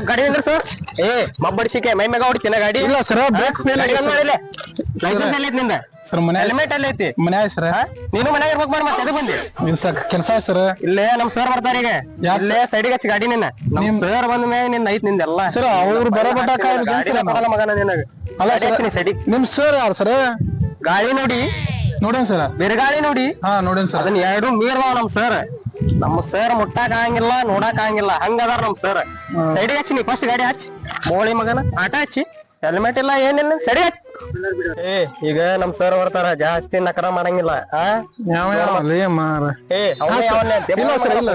ಗಾಡಿ ಅಂದ್ರೆ ಸರ್ ಮಬ್ಬಡಿಸಿಕೆ ಮೈ ಮ್ಯಾಗ ಹೊಡಿತೀನ ಗಾಡಿ ಇಲ್ಲ ಸರ್ ಲೈಸೆನ್ಸ್ ಎಲ್ಲ ಐತಿ ನಿಂದ ಸರ್ ಮನೆ ಹೆಲ್ಮೆಟ್ ಎಲ್ಲ ಐತಿ ಮನೆ ಸರ್ ನೀನು ಮನ್ಯಾಗ ಇರ್ಬೇಕು ಮಾಡಿ ಮತ್ತೆ ಎದಕ್ ಬಂದಿ ನಿನ್ ಕೆಲಸ ಸರ್ ಇಲ್ಲೇ ನಮ್ ಸರ್ ಬರ್ತಾರ ಈಗ ಇಲ್ಲೇ ಸೈಡಿಗೆ ಹಚ್ಚಿ ಗಾಡಿ ನಿನ್ನ ನಮ್ ಸರ್ ಬಂದ ಮ್ಯಾಗ ನಿನ್ ಐತಿ ನಿಂದೆಲ್ಲ ಸರ್ ಅವ್ರು ಬರೋಬಟ್ಟ ಮಗನ ನಿನಗ ಅಲ್ಲ ಸೈಡಿಗೆ ನಿಮ್ ಸರ್ ಯಾರು ಸರ್ ಗಾಳಿ ನೋಡೇನ್ ಸರ್ ಬೇರೆ ಗಾಳಿ ನೋಡಿ ನೋಡೇನ್ ಸರ್ ಅದನ್ನ ಎರಡು ಮೀರ್ದಾವ ನಮ್ ಸರ್ ಮುಟ್ಟಾಕ ಆಗಂಗಿಲ್ಲ ನೋಡಾಕ ಆಗಂಗಿಲ್ಲ ಹಂಗದಾರ ನಮ್ ಸರ್ ಸೈಡಿಗೆ ಹಚ್ಚಿ ನೀ ಫಸ್ಟ್ ಗಾಡಿ ಹಚ್ಚಿ ಮೋಳಿ ಮಗನ ಆಟ ಹಚ್ಚಿ ಹೆಲ್ಮೆಟ್ ಇಲ್ಲ ಏನಿಲ್ಲ ಸರಿ ಹಚ್ಚಿ ಈಗ ನಮ್ ಸರ್ ಬರ್ತಾರ ಜಾಸ್ತಿ ನಕರ ಮಾಡಂಗಿಲ್ಲ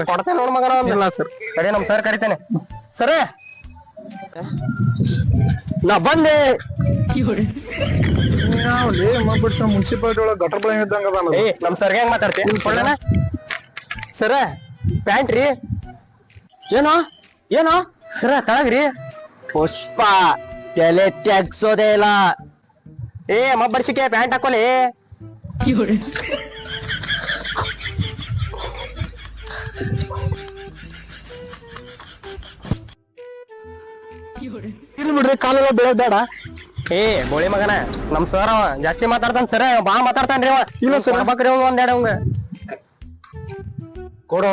ಕೊಡ್ತೇನೆ ನೋಡ್ ಮಗನ ಸರ್ ಕಡೆ ನಮ್ ಸರ್ ಕರಿತೇನೆ ಸರ ನಾ ಬಂದೆ ಮುನ್ಸಿಪಾಲಿಟಿ ಒಳಗ ಗಟರ್ ಬಳ ಇದ್ದಂಗ ನಮ್ ಸರ್ ಹೆಂಗ್ ಮಾತಾಡ್ತೀನಿ ಸರ ಪ್ಯಾಂಟ್ ರೀ ಏನೋ ಸರ ತಳಗ್ರಿ ಪುಷ್ಪ ತಲೆ ತೆಗ್ಸೋದೇ ಇಲ್ಲ ಮಬ್ಬರ್ಸಿಕೆ ಪ್ಯಾಂಟ್ ಹಾಕೋಲಿ ಇಲ್ಲಿ ಬಿಡ್ರಿ ಕಾಲೆಲ್ಲ ಬೆಳೆದ್ ಬೇಡ ಬೋಳಿ ಮಗನ ನಮ್ ಸರ್ ಅವ ಜಾಸ್ತಿ ಮಾತಾಡ್ತಾನ ಸರ ಬಾ ಮಾತಾಡ್ತಾನ್ರಿ ಅವ ಇಲ್ಲ ಸರ್ ಬಕ್ರಿ ಒಂದೆರಡು ಅವಂಗ ಕೊಡು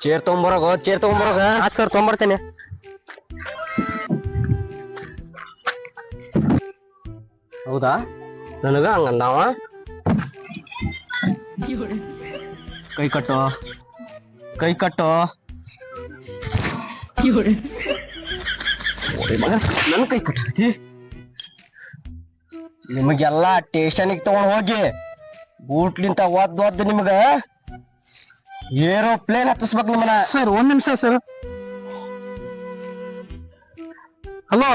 ಚೇರ್ ತಗೊಂಬರೋಗ ಸರ್ ತಗೊಂಬರ್ತೇನೆ ಹೌದಾ ನನಗ ಹಂಗಂದಾವ ಕೈ ಕಟ್ಟೋ ನನ್ ಕೈ ಕಟ್ಟಿ ನಿಮಗೆಲ್ಲ ಸ್ಟೇಷನ್ಗೆ ತಗೊಂಡ್ ಹೋಗಿ ಬೂಟ್ಲಿಂತ ಒದ್ದು ನಿಮಗ ಏರೋಪ್ಲೇನ್ ಹತ್ತಿಸ್ಬೇಕು ನಿಮ್ಮನ್ನ ಸರ್ ಒಂದ್ ನಿಮಿಷ ಸರ್ ಹಲೋ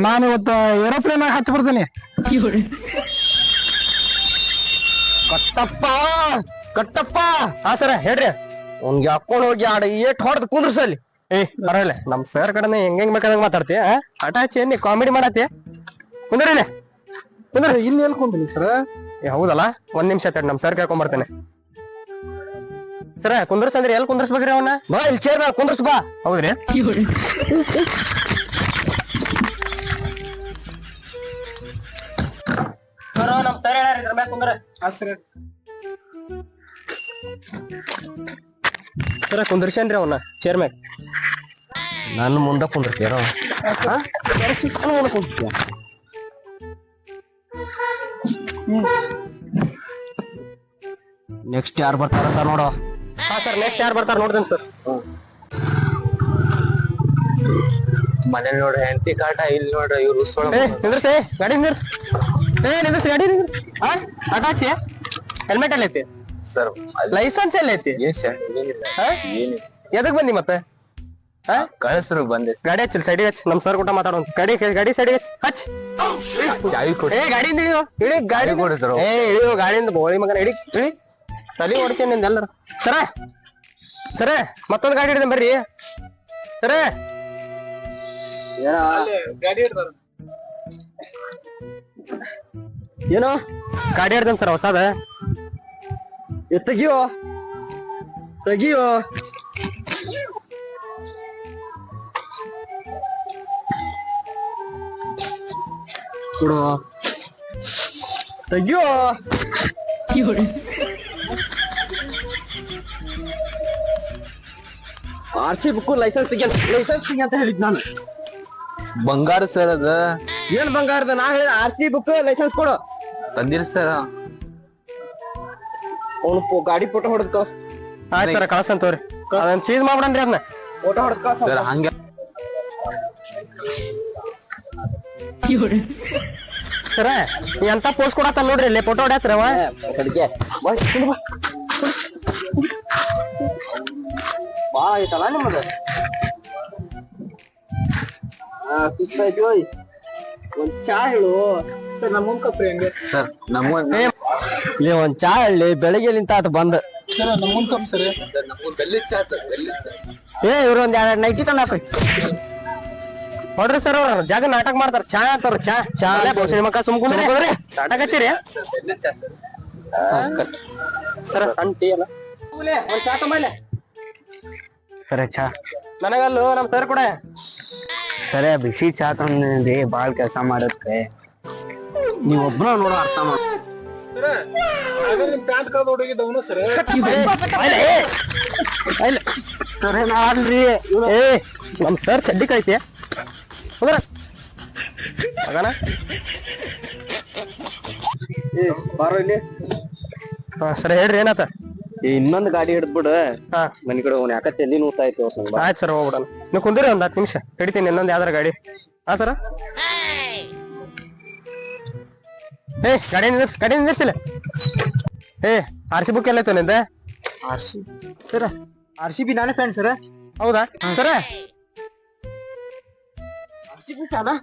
ನಾನು ಇವತ್ತು ಏರೋಪ್ಲೇನ್ ಹತ್ತಿ ಬರ್ತೀನಿ ಕಟ್ಟಪ್ಪ ಹಾ ಸರ ಹೇಳ್ರಿ ಅವ್ನ್ಗೆ ಹಾಕೊಂಡ್ ಹೋಗಿ ಆಡ ಏಟ್ ಹೊಡೆದ್ ಕುಂದ್ರಸಲ್ಲಿ ಬರಲ್ಲ ನಮ್ ಸರ್ ಕಡೆ ಹೆಂಗ್ ಬೇಕಾದಂಗ ಮಾತಾಡ್ತಿ ಆಟ ಹಚ್ಚಿ ನೀ ಕಾಮಿಡಿ ಮಾಡತ್ತಿ ಕುಂದ್ರಿಲ್ಲ ಇಲ್ಲಿ ಎಲ್ಕೊಂಡ್ರಿ ಸರ್ ಹೌದಲ್ಲ ಒಂದ್ ನಿಮಿಷ ತಡಿ ನಮ್ ಸರ್ ಕೇಳ್ಕೊಂಡ್ ಬರ್ತೇನೆ ಸರ ಕುಂದ್ರಸ್ ಅಂದ್ರೆ ಎಲ್ಲಿ ಕುಂದ್ರಸ್ಬೇಕ್ರಿ ಅವನ್ನ ಬಾ ಇಲ್ಲಿ ಚೇರ್ ಮೇಲೆ ಕುಂದ್ರಸ್ ಬಾ ಹೌದ್ರಿ ನಮ್ ಸರ್ ಹೇಳ್ಯಾರ ಮ್ಯಾಗ ಕುಂದ್ರ ಸರ ಕುಂದ್ರಸೇನ್ರಿ ಅವನ್ನ ಚೇರ್ ಮ್ಯಾಗ ನಾನು ಮುಂದ ಕುಂದ್ರತೀರ ನೆಕ್ಸ್ಟ್ ಯಾರು ಬರ್ತಾರಂತ ನೋಡೋ ಹಾ ಸರ್ ನೆಕ್ಸ್ಟ್ ಯಾರು ಬರ್ತಾರ ನೋಡ್ದೇನ್ ಸರ್ ಮನೇಲಿ ನೋಡ್ರಿ ಹೆಂಡತಿ ಕಾಟ ಇಲ್ಲಿ ನೋಡ್ರಿ ಇವ್ರು ನಿಂದ್ರಸೆ ಗಾಡಿ ನಿಂದ್ರಸ್ ಗಾಡಿ ಆಟ ಹಚ್ಚಿ ಹೆಲ್ಮೆಟ್ ಎಲ್ಲ ಐತಿ ಸರ್ ಲೈಸೆನ್ಸ್ ಎಲ್ಲ ಐತಿ ಎದಕ್ ಬಂದಿ ಮತ್ತೆ ಕಳಿಸ್ರು ಬಂದೆ ಗಾಡಿ ಹಚ್ಚಿ ಸೈಡಿಗೆ ಹಚ್ಚಿ ನಮ್ ಸರ್ ಕೂಟ ಮಾತಾಡೋ ಗಾಡಿ ಸೈಡಿಗೆ ಹಚ್ಚಿ ಚಾವಿ ಕೊಡಿ ಗಾಡಿಯಿಂದ ಇಳಿ ಗಾಡಿ ಕೊಡಿ ಸರ್ ಇಳಿಯೋ ಗಾಡಿಯಿಂದ ಬೋಳಿ ಮಗನ ಇಳಿ ತಲೆ ಹೊಡ್ತೀನಿ ನಿಂದ ಎಲ್ಲರ ಸರ ಮತ್ತೊಂದು ಗಾಡಿ ಹಿಡಿದ ಬರ್ರಿ ಸರ ಏನೋ ಗಾಡಿ ಹಿಡ್ದನ್ ಸರ್ ಹೊಸದ ತೆಗಿಯೋ ಕೊಡು ತೆಗಿಯೋ RC ಬುಕ್ ಲೈಸೆನ್ಸ್ ತೆಗಿ ಅಂತ ಹೇಳಿದ್ ನಾನು ಬಂಗಾರ ಸರ್ ಅದ ಏನ್ ಬಂಗಾರದ ನಾ ಹೇಳಿದ RC ಬುಕ್ ಲೈಸೆನ್ಸ್ ಕೊಡು ತಂದಿರ ಸರ್ ಅವನು ಗಾಡಿ ಫೋಟೋ ಹೊಡೆದ್ ಕಳ್ಸ ಆಯ್ತು ಸರ್ ಕಳ್ಸಂತವ್ರಿ ಅದನ್ನ ಸೀಸ್ ಮಾಡ್ಬಿಡನ್ರಿ ಅದನ್ನ ಫೋಟೋ ಹೊಡೆದ್ ಕಳ್ಸ ಸರ್ ಹಂಗೆ ಸರ ಎಂತ ಪೋಸ್ಟ್ ಕೊಡತ್ತ ನೋಡ್ರಿ ಇಲ್ಲಿ ಫೋಟೋ ಹೊಡ್ಯಾತ್ರವ ಬಾಳ ಐತಲ್ಲ ನಿಮ್ಮದ ಸುಸ್ತಾಯ್ತು ಒಂದ್ ಚಾ ಹೇಳು ಸರ್ ನಮ್ಮ ಕಪ್ರಿ ಹಂಗೆ ಸರ್ ನಮ್ಮ ಒಂದ್ ಚಾ ಹೇಳಿ ಬೆಳಗ್ಗೆಲಿಂತ ಆತ ಬಂದ ಸರ್ ನಮ್ಮ ಕಪ್ ಸರ್ ಏ ಇವ್ರು ಒಂದ್ 2 ನೈಟಿ ತಂದ ಹಾಕ್ರಿ ನೋಡ್ರಿ ಸರ್ ಅವ್ರ ಜಾಗ ನಾಟಕ ಮಾಡ್ತಾರ ಚಾ ಅಂತಾರ ಚಾ ಚಾ ಮಕ್ಕ ಸುಮ್ಕೊಂಡ್ರಿ ನಾಟಕ ಹಚ್ಚಿರಿ ಸರ ಸಣ್ಣ ಟೀ ಅಲ್ಲ ಒಂದ್ ಚಾ ತಮ್ಮಲೆ ಸರ ಚಾ ನನಗಲ್ಲು ನಮ್ ಸರ್ ಕೂಡ ಸರ ಬಿಸಿ ಚಾ ತಂದ್ರಿ ಬಾಳ್ ಕೆಲಸ ಮಾಡತ್ರೆ ನೀವ್ ಒಬ್ನ ನೋಡೋ ಅರ್ಥ ಮಾಡ ಸರ ನಾಲ್ರಿ ಏ ನಮ್ ಸರ್ ಚಡ್ಡಿ ಕೈತಿ ಹೋದ್ರ ಮಗನ ಬಾರೋ ಇಲ್ಲಿ ಸರ್ ಹೇಳ್ರಿ ಏನತ್ತ ಇನ್ನೊಂದ್ ಗಾಡಿ ಹಿಡ್ದ್ಬಿಡು ಹಾ ಮನಿ ಕಡೆ ಹೋಗೋಣ ಯಾಕತ್ತೆ ಎಲ್ಲಿ ನೋಡ್ತಾ ಇತ್ತು ಆಯ್ತು ಸರ್ ಹೋಗ್ಬಿಡಣ ನೀವು ಕುಂದಿರಿ ಒಂದ್ 10 ನಿಮಿಷ ಹಿಡಿತೀನಿ ಇನ್ನೊಂದ್ ಯಾವ್ದಾರ ಗಾಡಿ ಹಾ ಸರ ಏ ಗಾಡಿ ನಿಂದಿರ್ಸಿಲ್ಲ ಏ RC ಬುಕ್ ಎಲ್ಲ ಐತೆ ನಿಂದ ಸರ RCB ನಾನೇ ಫ್ರೆಂಡ್ ಸರ ಹೌದಾ ಸರ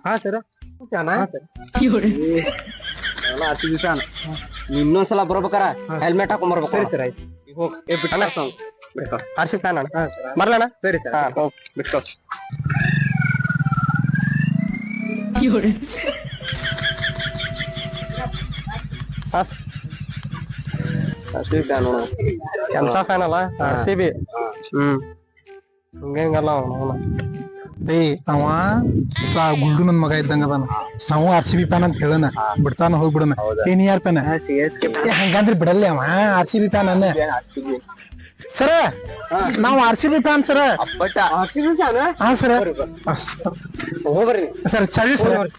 ಹಾ ಸರ RCB ಫ್ಯಾನ್ ಇನ್ನೊಂದ್ಸಲ ಬರ್ಬೇಕಾರ ಹೆಲ್ಮೆಟ್ ಹಾಕೊಂಡ್ ಬರ್ಬೇಕು ಸರಿ ಸರ್ ಆಯ್ತು RC ಫ್ಯಾನ್ ಅಣ್ಣ ಬರ್ಲಣ್ಣ ಸರಿ ಸರ್ ಹಾ ಹೋಗ್ ಬಿಟ್ಕೋ ಹಾ RCB ಫ್ಯಾನ್ ನೋಡು ಎಂತ ಫ್ಯಾನ್ ಅಲ್ಲ RCB ಹಂಗಲ್ಲ ಏ ಅವ ಗುಲ್ಡು ನನ್ ಮಗ ಇದ್ದಂಗ ಅದಾನ ನಾವು RCB ಫ್ಯಾನ್ ಅಂತ ಹೇಳನ ಬಿಡ್ತಾನ ಹೋಗ್ಬಿಡನ ಏನ್ ಯಾರ್ ಫ್ಯಾನ್ ಹಂಗಂದ್ರೆ ಬಿಡಲ್ಲ ಅವ RCB ಫ್ಯಾನ್ ಅನ್ನ ಸರ ನಾವು RCB ಫ್ಯಾನ್ ಸರ RCB ಫ್ಯಾನ್ ಹಾ ಸರ ಹೋಗ್ಬರ್ರಿ ಸರ್ ಚಾವಿ ಸರ್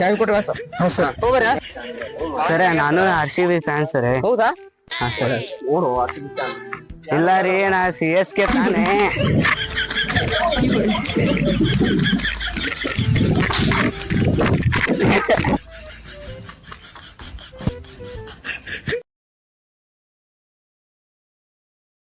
ಚಾವಿ ಕೊಟ್ರ ಹಾ ಸರ್ ಸರ ನಾನು RCB ಫ್ಯಾನ್ ಸರ್ ಹೌದಾ ಹಾ ಸರ್ ನೋಡು RCB ಫ್ಯಾನ್ ಇಲ್ಲ ರೀ ನಾ CSK ಫ್ಯಾನೇ